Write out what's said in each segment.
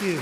you.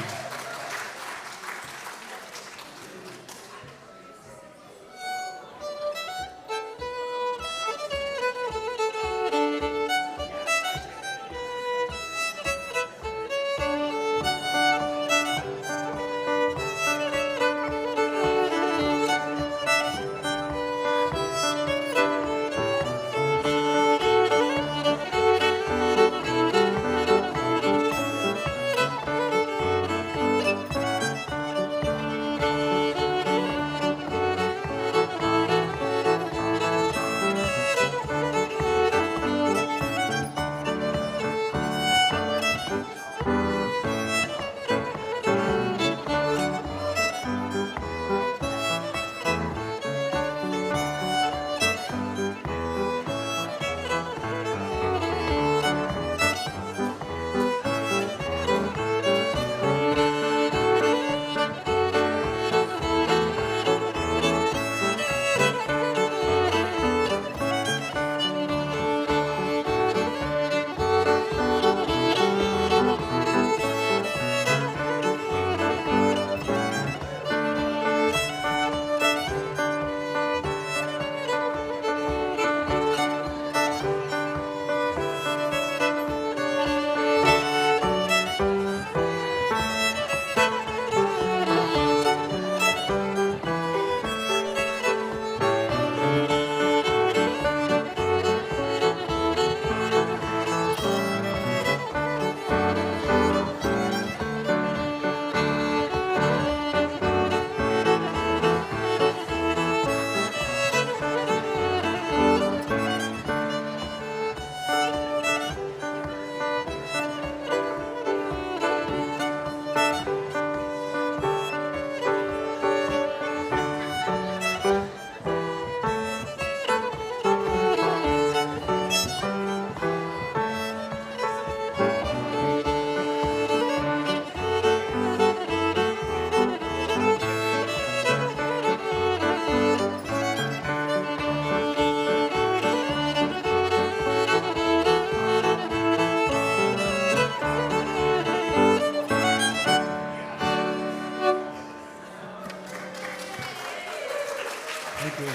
Thank you.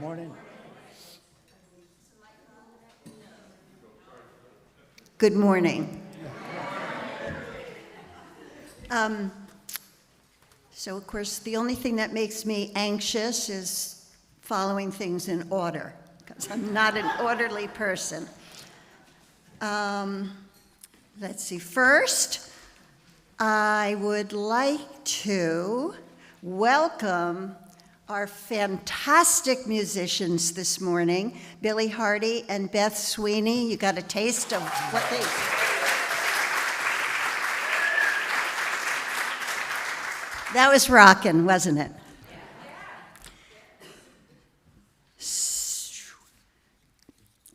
Morning. Good morning. So of course, the only thing that makes me anxious is following things in order, because I'm not an orderly person. Let's see, first, I would like to welcome our fantastic musicians this morning, Billy Hardy and Beth Sweeney. You got a taste of what they... That was rockin', wasn't it?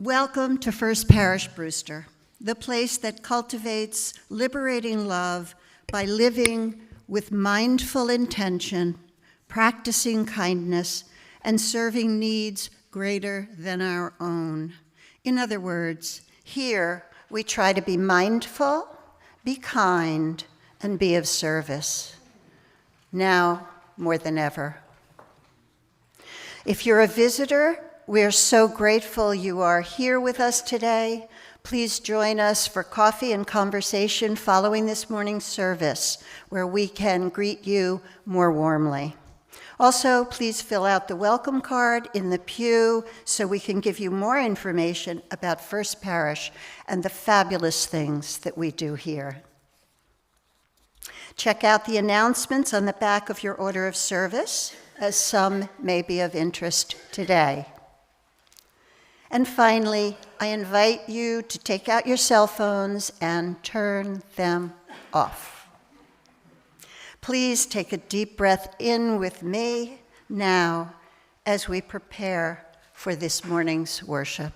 Welcome to First Parish Brewster, the place that cultivates liberating love by living with mindful intention, practicing kindness, and serving needs greater than our own. In other words, here we try to be mindful, be kind, and be of service. Now more than ever. If you're a visitor, we're so grateful you are here with us today. Please join us for coffee and conversation following this morning's service, where we can greet you more warmly. Also, please fill out the welcome card in the pew so we can give you more information about First Parish and the fabulous things that we do here. Check out the announcements on the back of your order of service, as some may be of interest today. And finally, I invite you to take out your cell phones and turn them off. Please take a deep breath in with me now as we prepare for this morning's worship.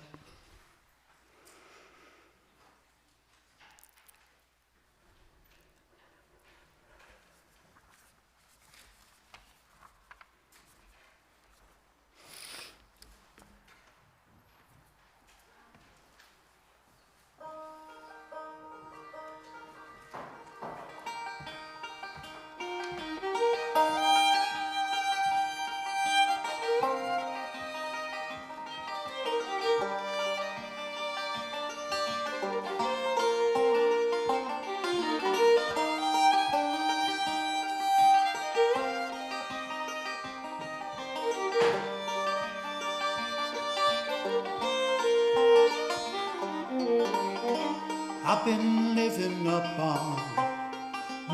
I've been living up on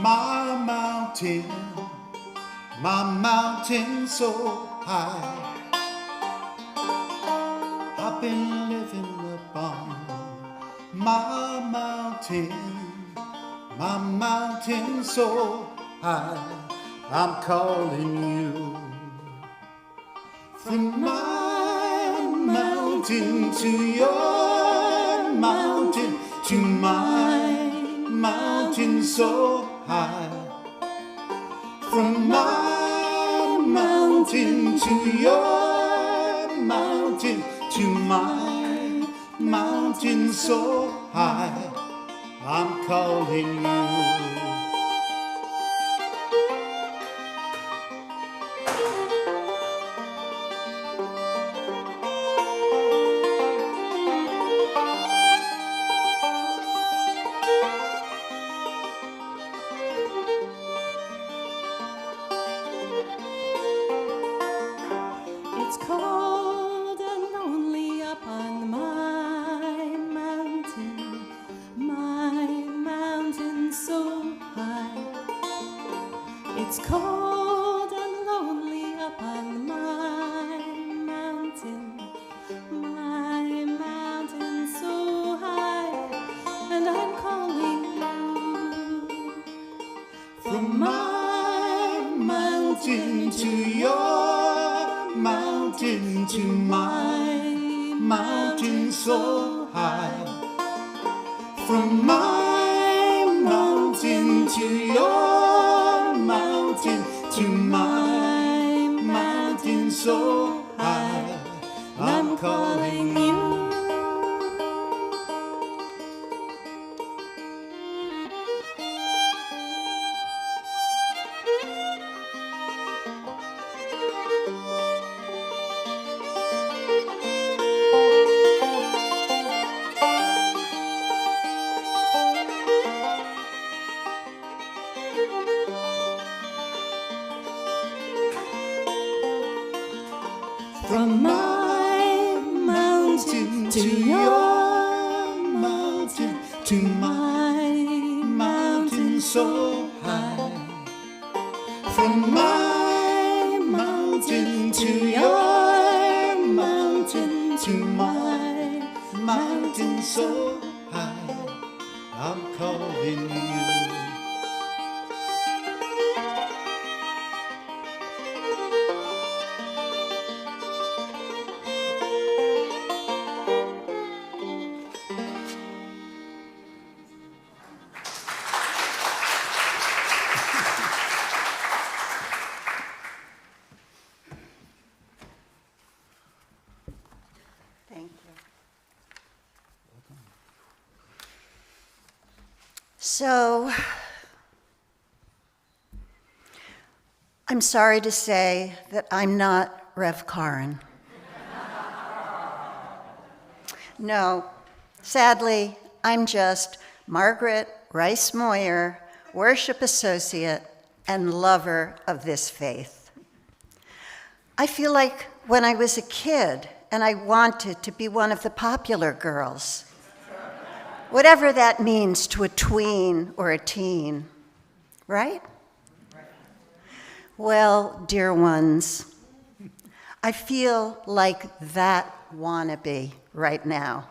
my mountain so high. I've been living up on my mountain so high. I'm calling you from my mountain to your mountain, to my mountain so high. From my mountain to your mountain, to my mountain so high. I'm calling you. It's cold and lonely up on my mountain so high. It's cold and lonely up on my mountain so high, and I'm calling you From my mountain to your mountain, to my mountain so high. From my mountain to your mountain, to my mountain so high. I'm calling you. from my mountain to your mountain, to my mountain so high. From my mountain to your mountain, to my mountain so high. I'm calling you. Thank you. So, I'm sorry to say that I'm not Rev Karen. No, sadly, I'm just Margaret Rice Moyer, worship associate and lover of this faith. I feel like when I was a kid and I wanted to be one of the popular girls, whatever that means to a tween or a teen, right? Well, dear ones, I feel like that wannabe right now.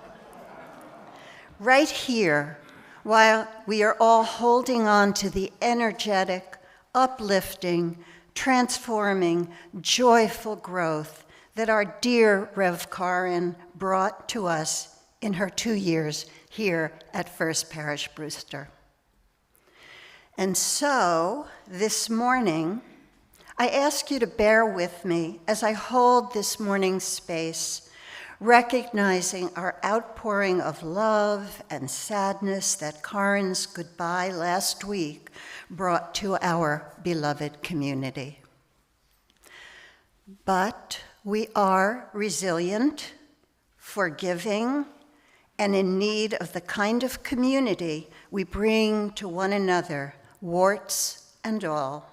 Right here, while we are all holding on to the energetic, uplifting, transforming, joyful growth that our dear Rev Karen brought to us in her 2 years here at First Parish Brewster. And so, this morning, I ask you to bear with me as I hold this morning's space, recognizing our outpouring of love and sadness that Karen's goodbye last week brought to our beloved community. But we are resilient, forgiving, and in need of the kind of community we bring to one another, warts and all.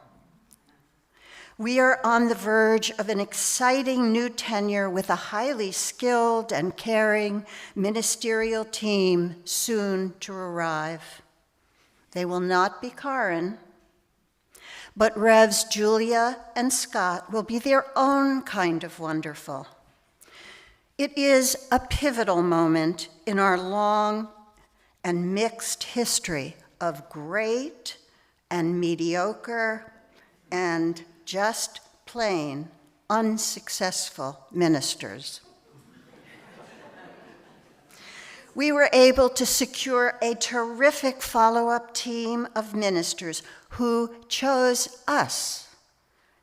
We are on the verge of an exciting new tenure with a highly skilled and caring ministerial team soon to arrive. They will not be Karen, but Revs Julia and Scott will be their own kind of wonderful. It is a pivotal moment in our long and mixed history of great and mediocre and just plain unsuccessful ministers. We were able to secure a terrific follow-up team of ministers who chose us,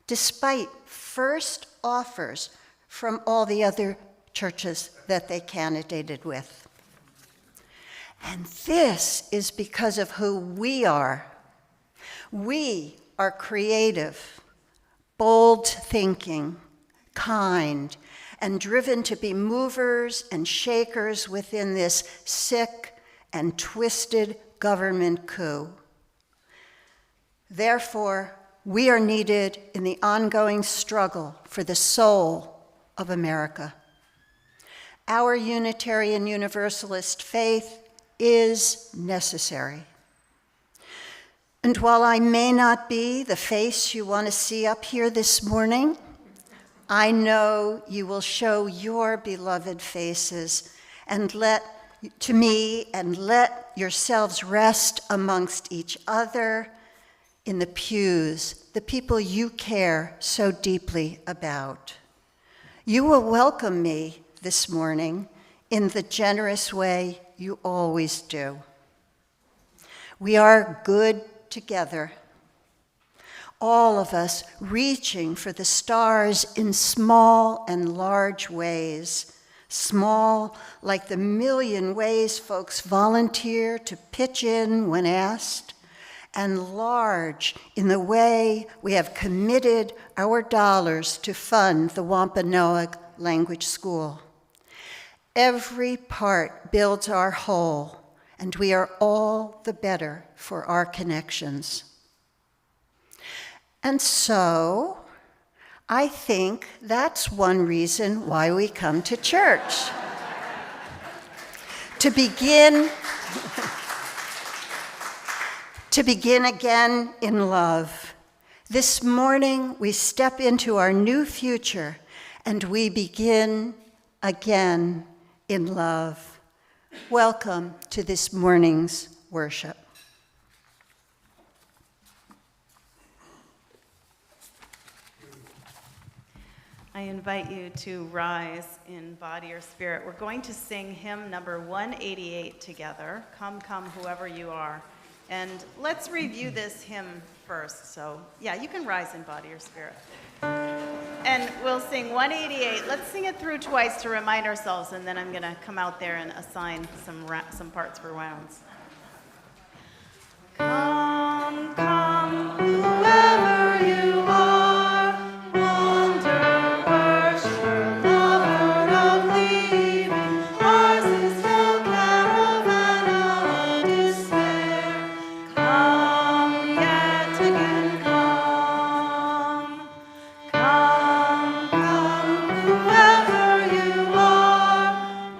despite first offers from all the other churches that they candidated with. And this is because of who we are. We are creative, bold thinking, kind, and driven to be movers and shakers within this sick and twisted government coup. Therefore, we are needed in the ongoing struggle for the soul of America. Our Unitarian Universalist faith is necessary. And while I may not be the face you want to see up here this morning, I know you will show your beloved faces to me and let yourselves rest amongst each other in the pews, the people you care so deeply about. You will welcome me this morning in the generous way you always do. We are good together, all of us reaching for the stars in small and large ways. Small, like the million ways folks volunteer to pitch in when asked, and large in the way we have committed our dollars to fund the Wampanoag Language School. Every part builds our whole, and we are all the better for our connections. And so, I think that's one reason why we come to church. To begin again in love. This morning, we step into our new future, and we begin again in love. Welcome to this morning's worship. I invite you to rise in body or spirit. We're going to sing hymn number 188 together, Come, Come, Whoever You Are. And let's review this hymn first. So, yeah, you can rise in body or spirit. And we'll sing 188. Let's sing it through twice to remind ourselves, and then I'm going to come out there and assign some parts for rounds. Come, come, whoever you are, wander, worshiper, lover of leaving. Ours is no caravan of despair. Come yet again, come. Come, come, whoever you are,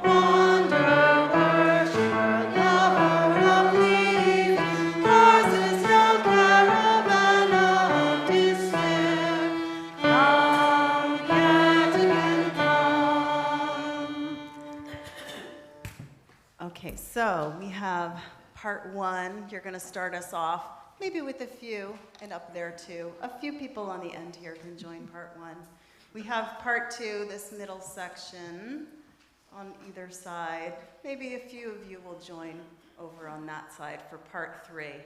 wander, worshiper, lover of leaving. Ours is no caravan of despair. Come yet again, come. Okay, so we have part one. You're going to start us off, maybe with a few, and up there too. A few people on the end here can join part one. We have part two, this middle section on either side. Maybe a few of you will join over on that side for part three.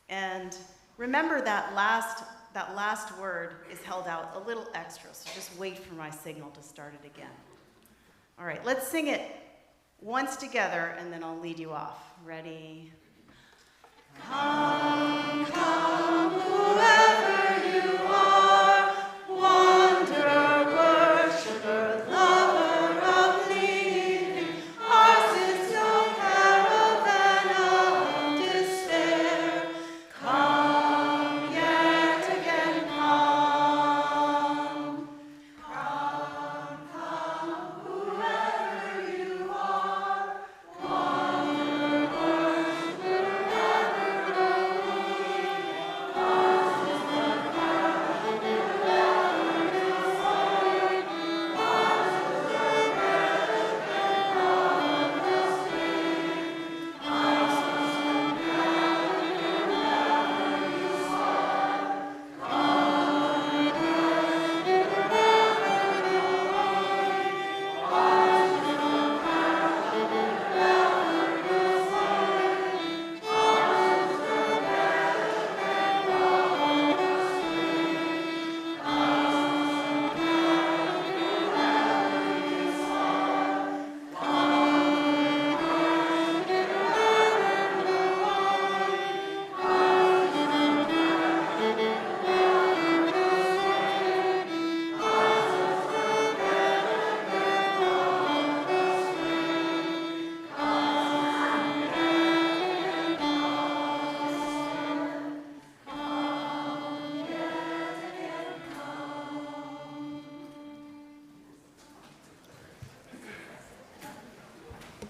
And remember that last word is held out a little extra, so just wait for my signal to start it again. All right, let's sing it once together, and then I'll lead you off. Ready? Come, come, whoever you are, wanderer, worshiper, lover of leaving. Ours is no caravan of despair. Come yet again, come.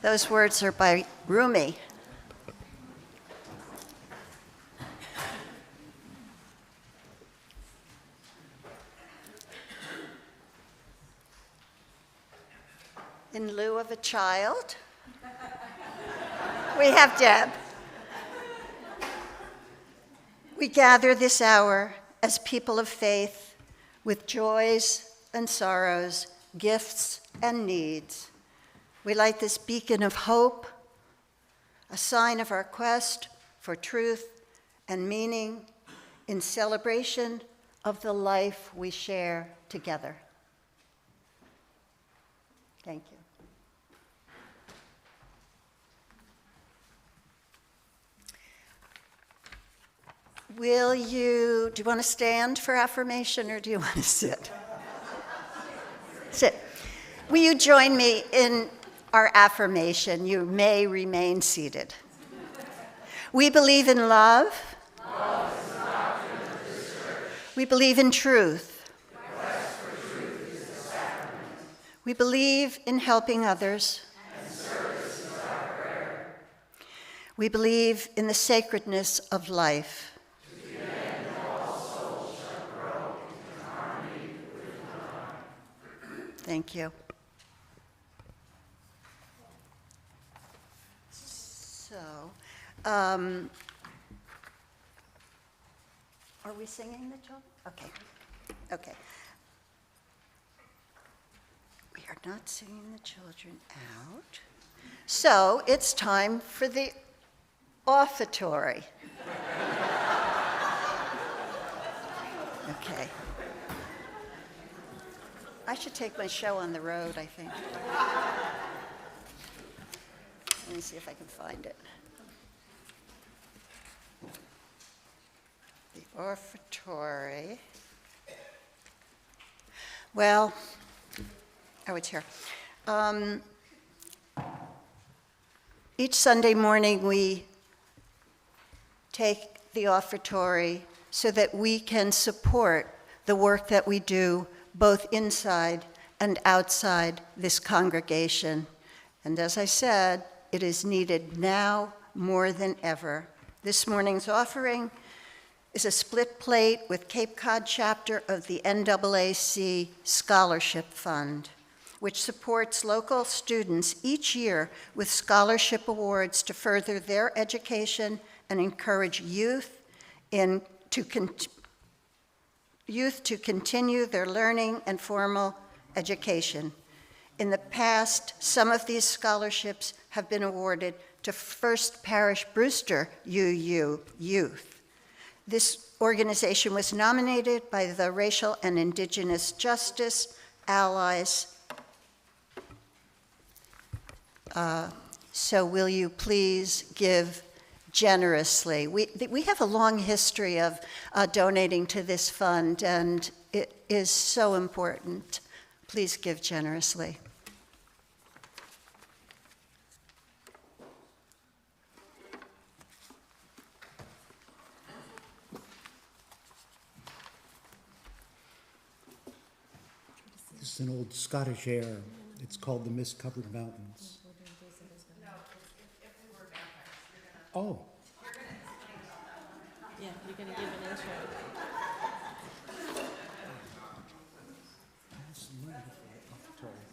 Those words are by Rumi. In lieu of a child, we have Deb. We gather this hour as people of faith with joys and sorrows, gifts and needs. We light this beacon of hope, a sign of our quest for truth and meaning in celebration of the life we share together. Thank you. Do you want to stand for affirmation or do you want to sit? Sit. Will you join me in our affirmation? You may remain seated. We believe in love. Love is the doctrine of this church. We believe in truth. The quest for truth is the sacrament. We believe in helping others. And service is our prayer. We believe in the sacredness of life. Thank you. So, are we singing the children? Okay. Okay. We are not singing the children out. So, it's time for the offertory. Okay. I should take my show on the road, I think. Let me see if I can find it. The offertory. Well, oh, it's here. Each Sunday morning we take the offertory so that we can support the work that we do both inside and outside this congregation. And as I said, it is needed now more than ever. This morning's offering is a split plate with Cape Cod chapter of the NAAC Scholarship Fund, which supports local students each year with scholarship awards to further their education and encourage youth to continue their learning and formal education. In the past, some of these scholarships have been awarded to First Parish Brewster UU youth. This organization was nominated by the Racial and Indigenous Justice Allies. So will you please give generously? We have a long history of donating to this fund, and it is so important. Please give generously. This is an old Scottish air. It's called The Mist-Covered Mountains. Oh. Yeah, you're going to give an intro. That's wonderful. Offertory.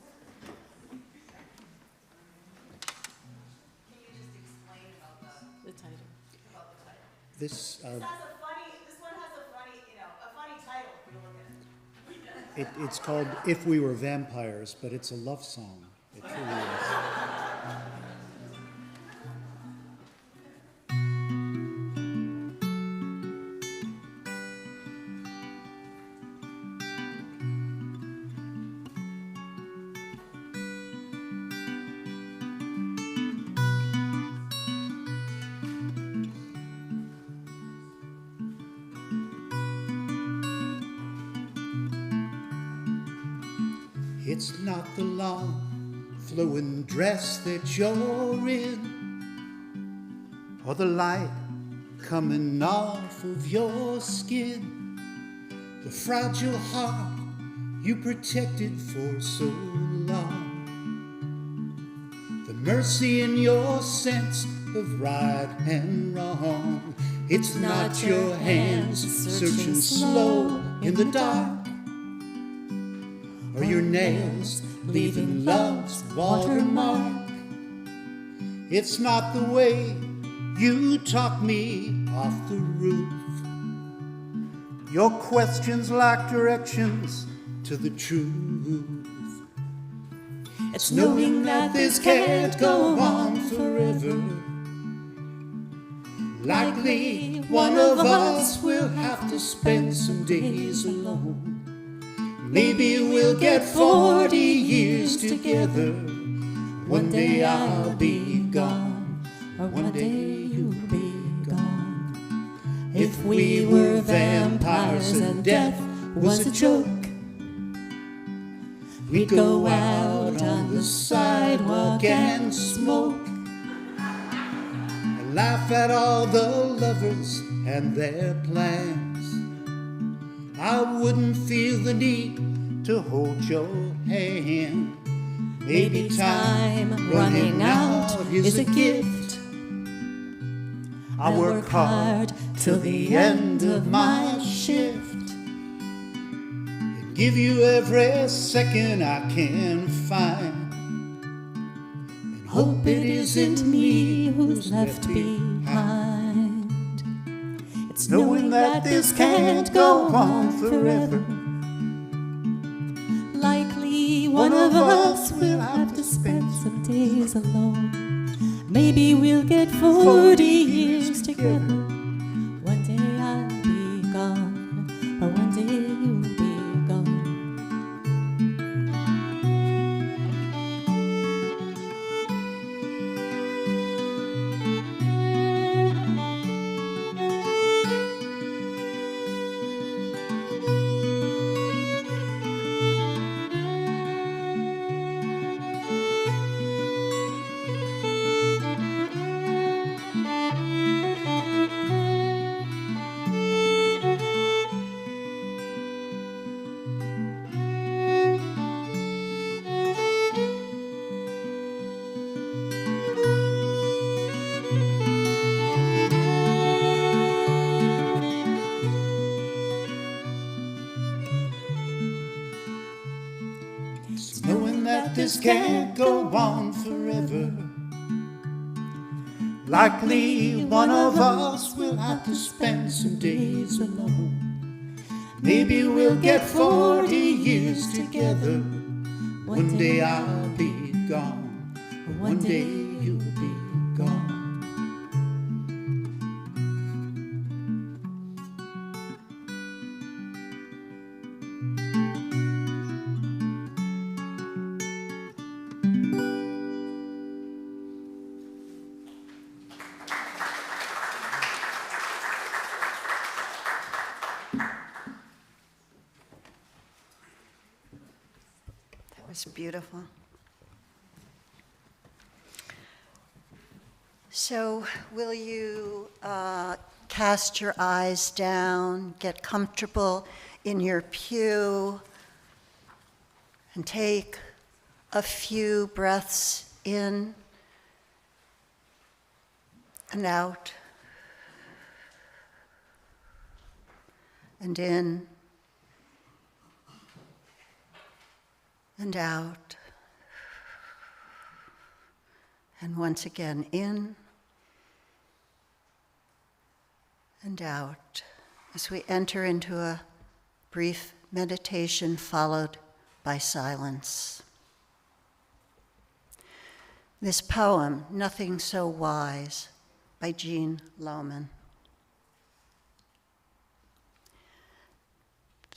The title. This, This one has a funny title if you look at it. it's called If We Were Vampires, but it's a love song. It truly is. It's not the long, flowing dress that you're in, or the light coming off of your skin, the fragile heart you protected for so long, the mercy in your sense of right and wrong. It's not your hands searching slow in the dark, or your nails leaving love's watermark. It's not the way you talk me off the roof. Your questions lack directions to the truth. It's knowing that this can't go on forever. Likely one of us will have to spend some days alone. Maybe we'll get 40 years together. One day I'll be gone, or one day you'll be gone. If we were vampires and death was a joke, we'd go out on the sidewalk and smoke, and laugh at all the lovers and their plans. I wouldn't feel the need to hold your hand. Maybe time running out is a gift. I work hard till the end of my shift, and give you every second I can find, and hope it isn't me who's left behind. It's knowing that this can't go on forever. Likely one of us will have to spend some days alone. Maybe we'll get 40 years together. One day I'll be gone, or one day you'll be gone. Knowing that this can't go on forever. Likely one of us will have to spend some days alone. Maybe we'll get 40 years together. One day I'll be gone, or one day you'll be gone. That was beautiful. So, will you cast your eyes down, get comfortable in your pew, and take a few breaths in and out, and in and out, and once again in and out, as we enter into a brief meditation followed by silence. This poem, Nothing So Wise, by Jean Lohman.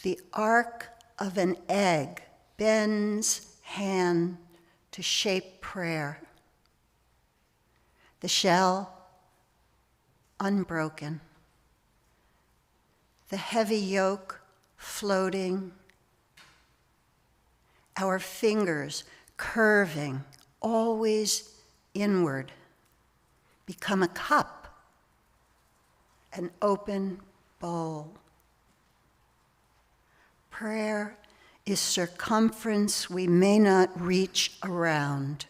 The arc of an egg bends hand to shape prayer. The shell unbroken. The heavy yolk floating. Our fingers curving, always inward, become a cup, an open bowl. Prayer is circumference we may not reach around.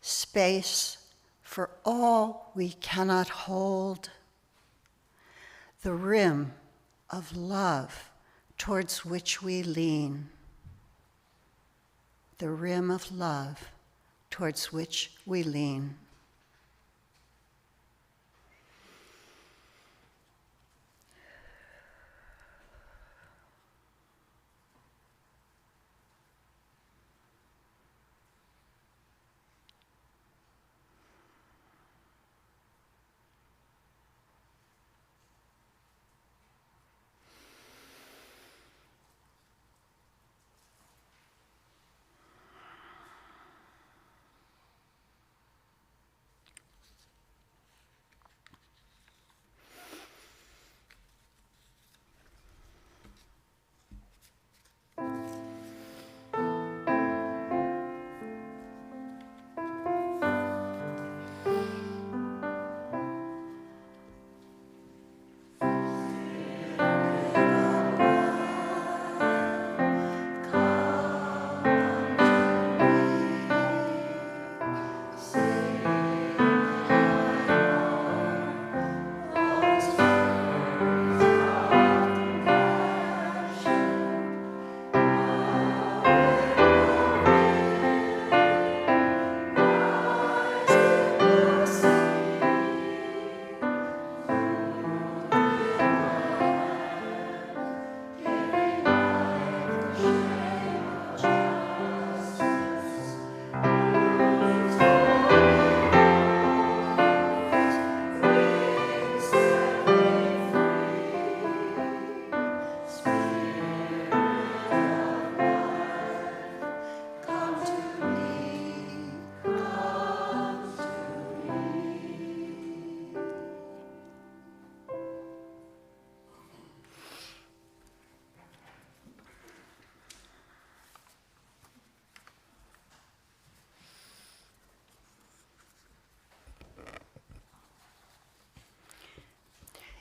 space for all we cannot hold, the rim of love towards which we lean, the rim of love towards which we lean.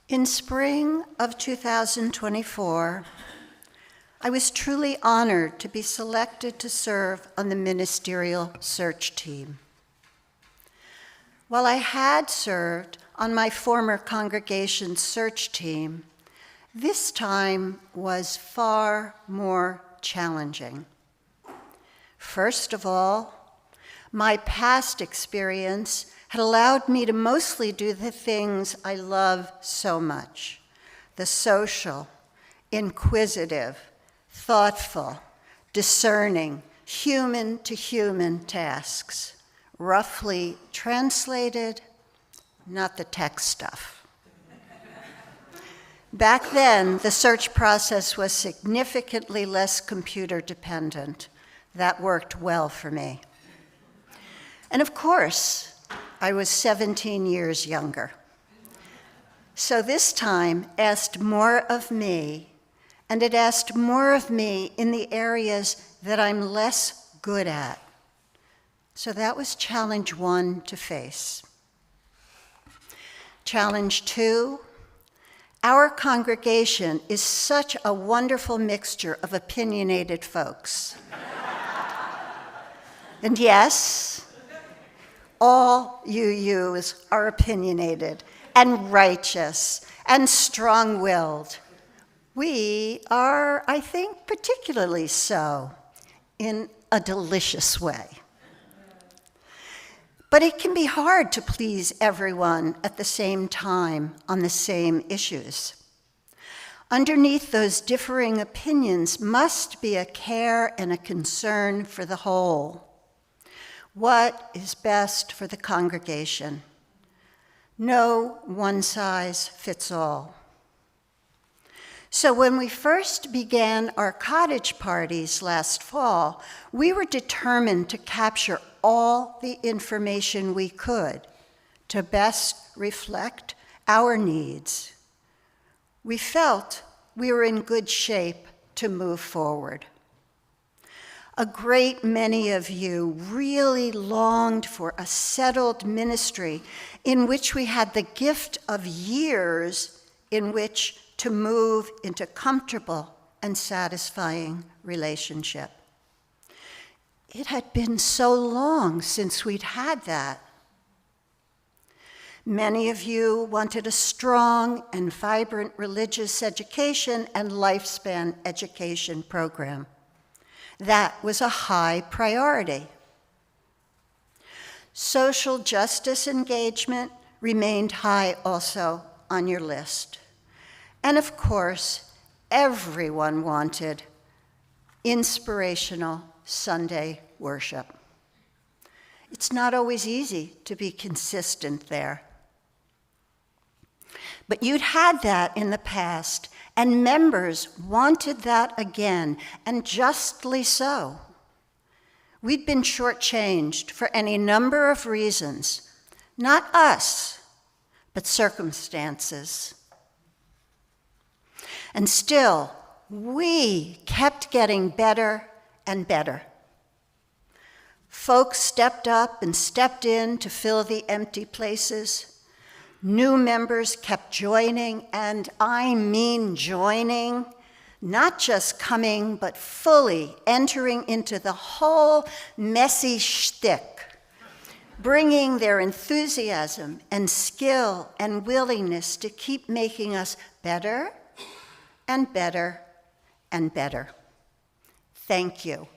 In spring of 2024, I was truly honored to be selected to serve on the ministerial search team. While I had served on my former congregation's search team, this time was far more challenging. First of all, my past experience had allowed me to mostly do the things I love so much: the social, inquisitive, thoughtful, discerning, human-to-human tasks, roughly translated, not the tech stuff. Back then, the search process was significantly less computer dependent. That worked well for me. And of course, I was 17 years younger. So this time asked more of me, and it asked more of me in the areas that I'm less good at. So that was challenge 1 to face. Challenge 2, our congregation is such a wonderful mixture of opinionated folks. And yes, all UUs are opinionated and righteous and strong-willed. We are, I think, particularly so, in a delicious way. But it can be hard to please everyone at the same time on the same issues. Underneath those differing opinions must be a care and a concern for the whole. What is best for the congregation? No one size fits all. So when we first began our cottage parties last fall, we were determined to capture all the information we could to best reflect our needs. We felt we were in good shape to move forward. A great many of you really longed for a settled ministry in which we had the gift of years in which to move into comfortable and satisfying relationship. It had been so long since we'd had that. Many of you wanted a strong and vibrant religious education and lifespan education program. That was a high priority. Social justice engagement remained high also on your list. And of course, everyone wanted inspirational Sunday worship. It's not always easy to be consistent there. But you'd had that in the past, and members wanted that again, and justly so. We'd been shortchanged for any number of reasons, not us, but circumstances. And still, we kept getting better and better. Folks stepped up and stepped in to fill the empty places. New members kept joining, and I mean joining, not just coming, but fully entering into the whole messy shtick, bringing their enthusiasm and skill and willingness to keep making us better and better and better. Thank you.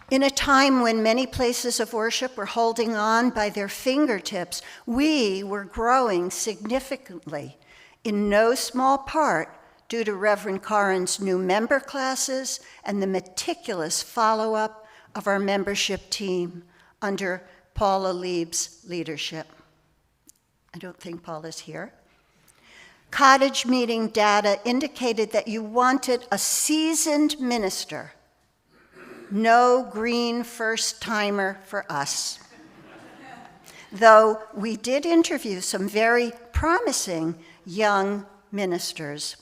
In a time when many places of worship were holding on by their fingertips, we were growing significantly, in no small part due to Reverend Karen's new member classes and the meticulous follow-up of our membership team under Paula Lieb's leadership. I don't think Paula's here. Cottage meeting data indicated that you wanted a seasoned minister. No green first-timer for us. Though we did interview some very promising young ministers.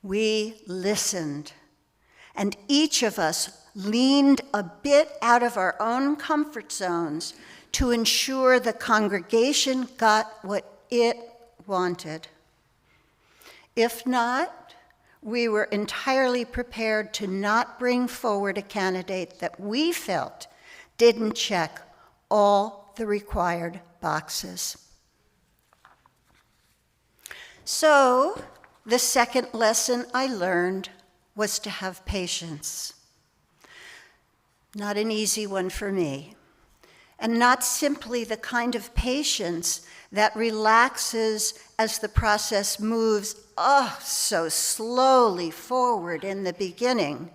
We listened, and each of us leaned a bit out of our own comfort zones to ensure the congregation got what it wanted. If not, we were entirely prepared to not bring forward a candidate that we felt didn't check all the required boxes. So, the second lesson I learned was to have patience. Not an easy one for me, and not simply the kind of patience that relaxes as the process moves so slowly forward in the beginning,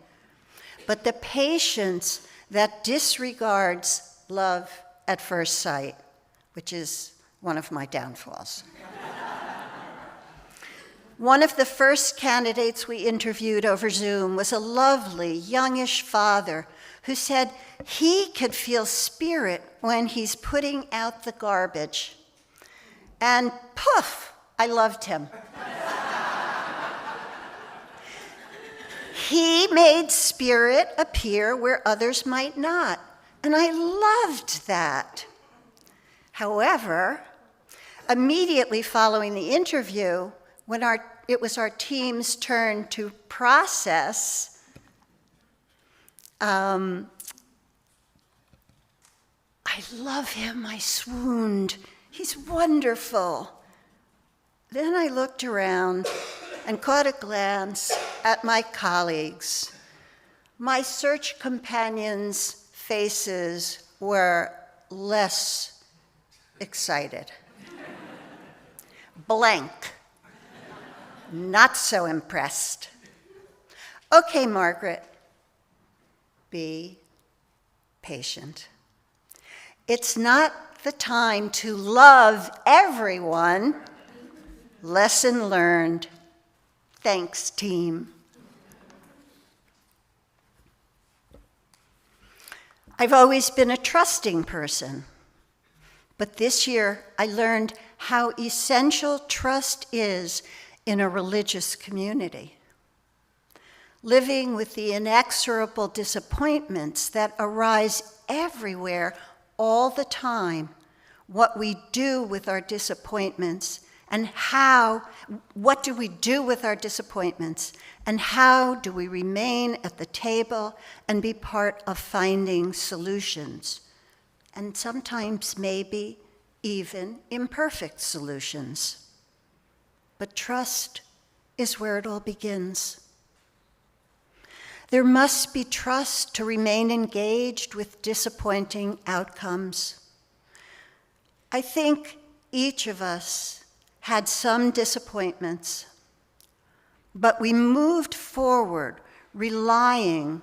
but the patience that disregards love at first sight, which is one of my downfalls. One of the first candidates we interviewed over Zoom was a lovely, youngish father who said he could feel spirit when he's putting out the garbage. And poof, I loved him. He made spirit appear where others might not, and I loved that. However, immediately following the interview, when it was our team's turn to process, I love him, I swooned. He's wonderful. Then I looked around and caught a glance at my colleagues. My search companions' faces were less excited. Blank. Not so impressed. Okay, Margaret, be patient. It's not the time to love everyone. Lesson learned. Thanks, team. I've always been a trusting person, but this year I learned how essential trust is in a religious community. Living with the inexorable disappointments that arise everywhere all the time, what we do with our disappointments And what do we do with our disappointments? And how do we remain at the table and be part of finding solutions? And sometimes maybe even imperfect solutions. But trust is where it all begins. There must be trust to remain engaged with disappointing outcomes. I think each of us had some disappointments, but we moved forward relying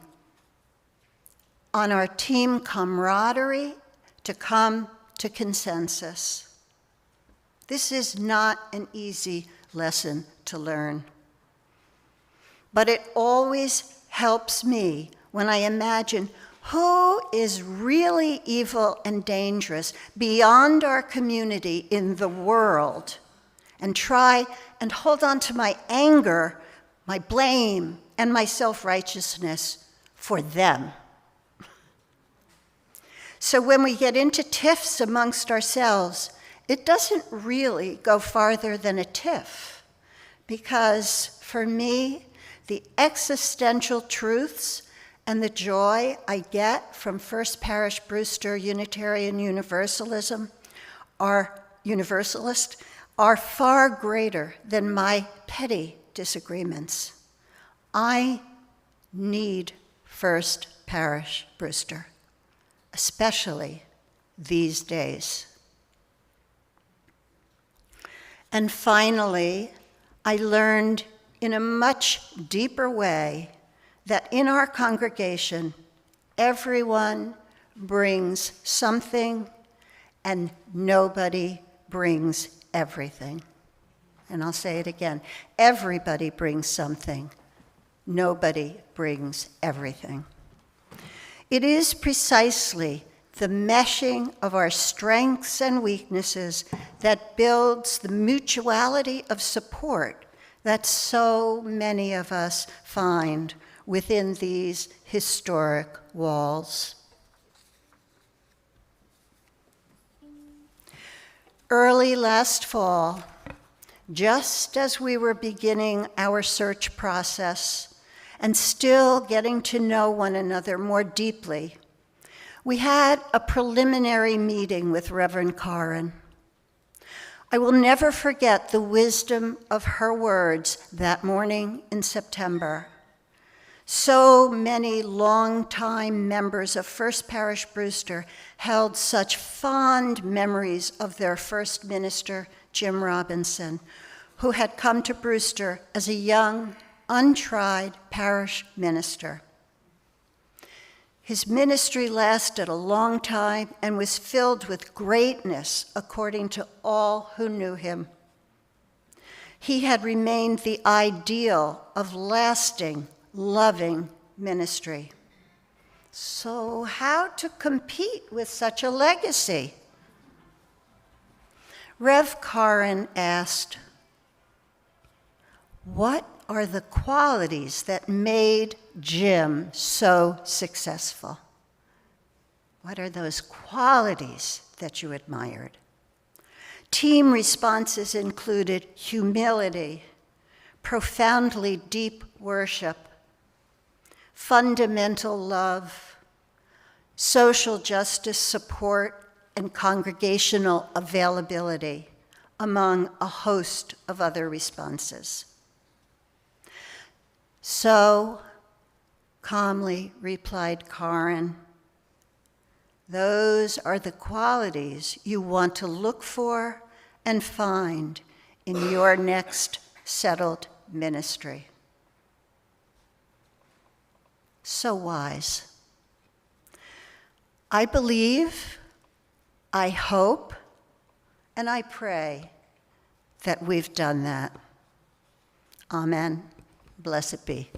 on our team camaraderie to come to consensus. This is not an easy lesson to learn, but it always helps me when I imagine who is really evil and dangerous beyond our community in the world, and try and hold on to my anger, my blame, and my self-righteousness for them. So when we get into tiffs amongst ourselves, it doesn't really go farther than a tiff, because for me, the existential truths and the joy I get from First Parish Brewster Unitarian Universalist are far greater than my petty disagreements. I need First Parish Brewster, especially these days. And finally, I learned in a much deeper way that in our congregation, everyone brings something and nobody brings everything. And I'll say it again, everybody brings something, nobody brings everything. It is precisely the meshing of our strengths and weaknesses that builds the mutuality of support that so many of us find within these historic walls. Early last fall, just as we were beginning our search process and still getting to know one another more deeply, we had a preliminary meeting with Reverend Karen. I will never forget the wisdom of her words that morning in September. So many longtime members of First Parish Brewster held such fond memories of their first minister, Jim Robinson, who had come to Brewster as a young, untried parish minister. His ministry lasted a long time and was filled with greatness according to all who knew him. He had remained the ideal of lasting, loving ministry. So how to compete with such a legacy? Rev Karen asked, what are the qualities that made Jim so successful? What are those qualities that you admired? Team responses included humility, profoundly deep worship, fundamental love, social justice support, and congregational availability, among a host of other responses. So, calmly replied Karen, those are the qualities you want to look for and find in your next settled ministry. So wise. I believe, I hope, and I pray that we've done that. Amen. Blessed be.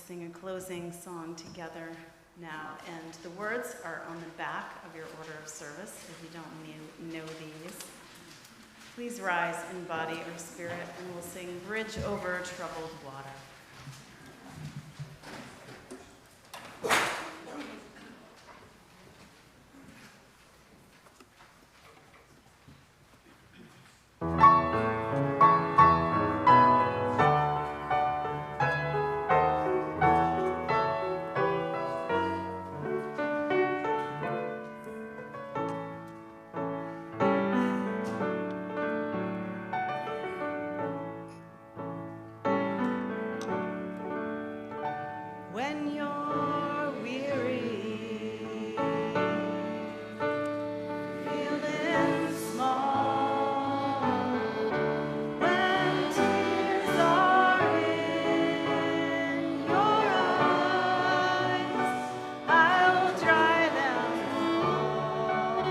sing a closing song together now, and the words are on the back of your order of service if you don't know these. Please rise in body or spirit, and we'll sing Bridge Over Troubled Water. When you're weary, feeling small, when tears are in your eyes, I'll dry them all.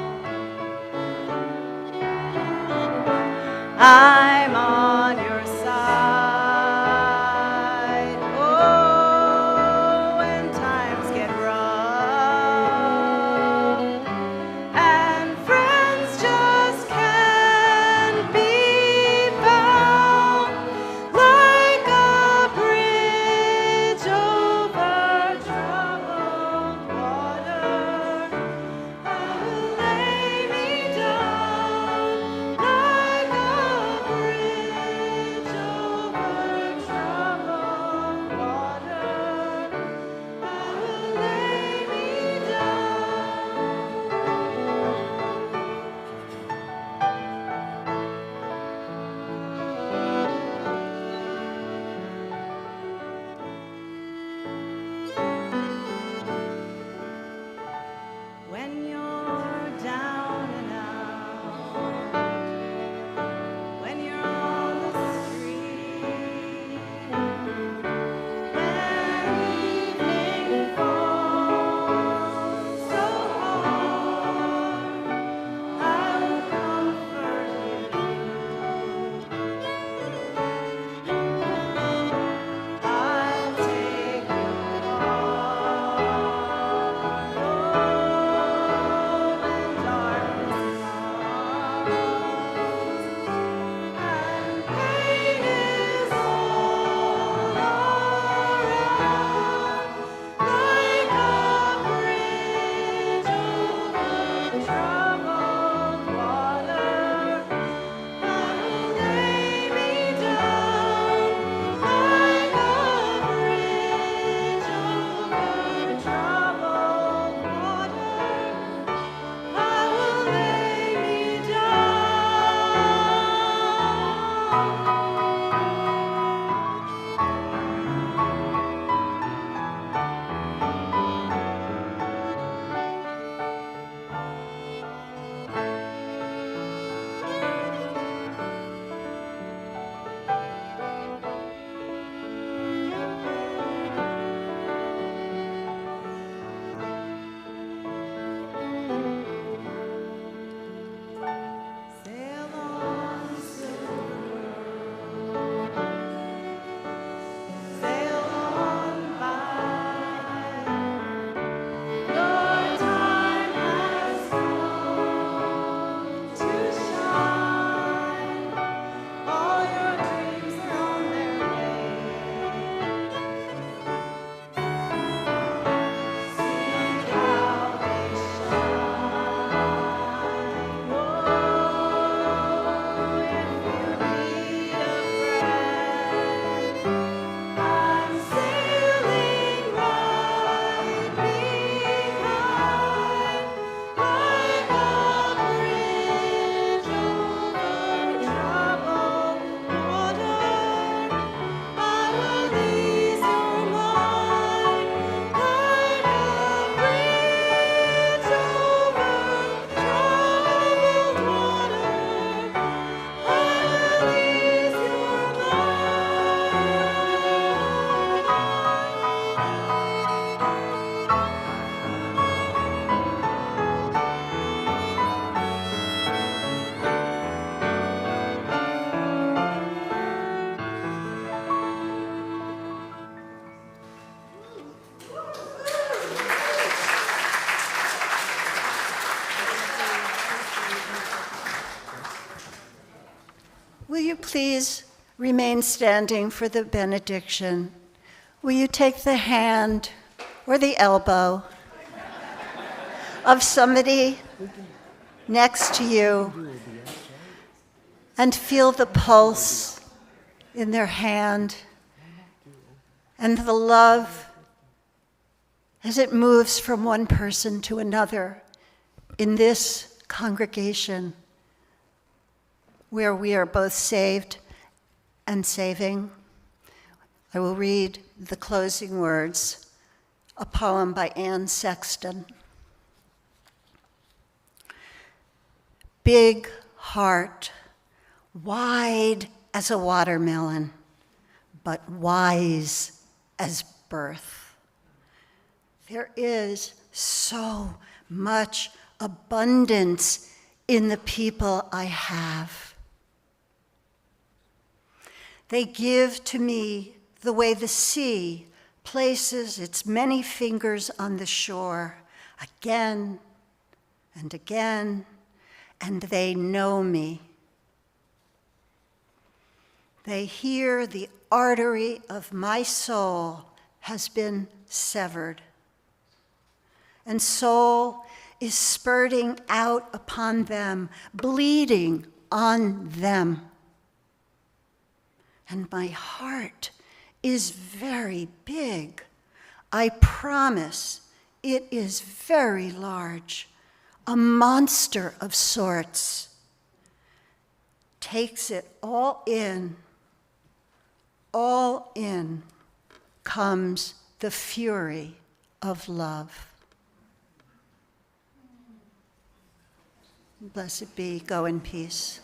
I'm on your side. Oh, when times get rough and friends just can't be found, like a bridge over troubled water, I will lay me down like a bridge Will you please remain standing for the benediction? Will you take the hand or the elbow of somebody next to you and feel the pulse in their hand and the love as it moves from one person to another in this congregation where we are both saved and saving. I will read the closing words, a poem by Anne Sexton. Big heart, wide as a watermelon, but wise as birth. There is so much abundance in the people I have. They give to me the way the sea places its many fingers on the shore again and again, and they know me. They hear the artery of my soul has been severed, and soul is spurting out upon them, bleeding on them. And my heart is very big. I promise it is very large, a monster of sorts. Takes it all in comes the fury of love. Blessed be, go in peace.